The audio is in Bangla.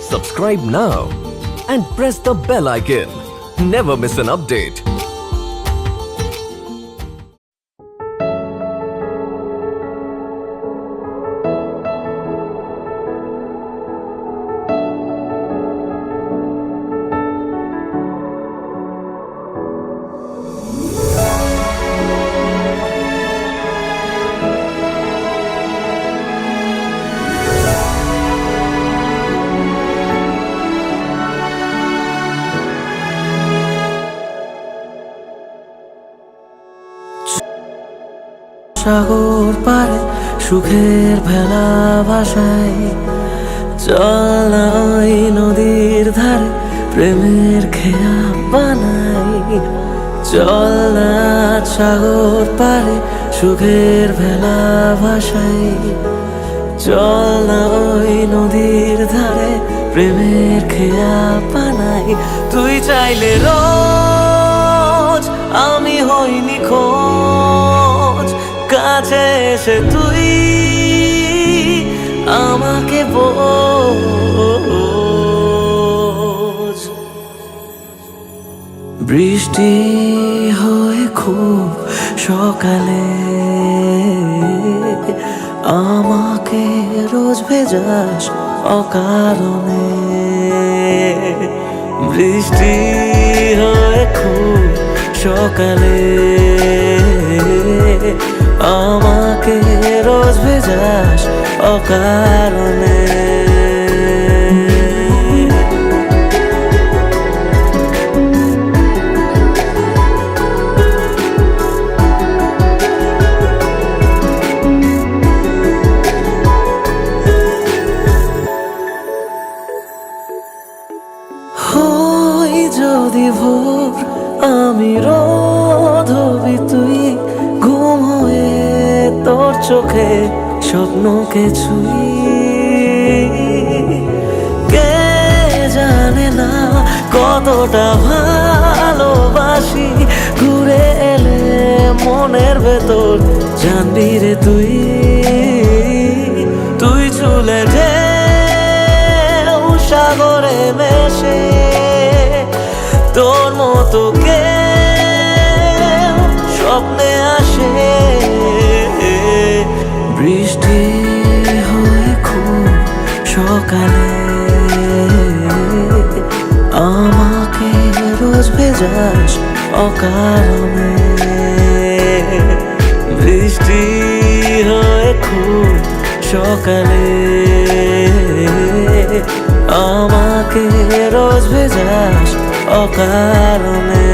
Subscribe now and press the bell icon. Never miss an update. সাগর পারে সুখের ভেলা ভাসায়, চল না ওই নদীর ধারে প্রেমের খেয়া বানাই। চল না সাগর পারে সুখের ভেলা ভাসায়, চল না ওই নদীর ধারে প্রেমের খেয়া বানাই। তুই চাইলে রোজ আমি হইনি খোঁজ, কাছে এসে তুই আমাকে বোঝ। বৃষ্টি হয়ে খুব সকালে আমাকে রোজ ভেজাস অকারণে। বৃষ্টি হয়ে খুব সকালে আমাকে রোজ ভেজাস অকারণে। হই যদি ভোর আমি রোদ হবি তুই, ঘুম হয়ে তোর চোখে স্বপ্নকে ছুঁই। কে জানে না কতটা ভালোবাসি, ঘুরে এলে মনের ভেতর জানবি রে তুই। তুই চলে যে সাগরে মেশে, তোর মতো কে স্বপ্নে আসে। বৃষ্টি হয়ে খুব সকালে আমাকে রোজ ভেজাস অকারণে। বৃষ্টি হয়ে খুব সকালে আমাকে রোজ ভেজাস অকারণে।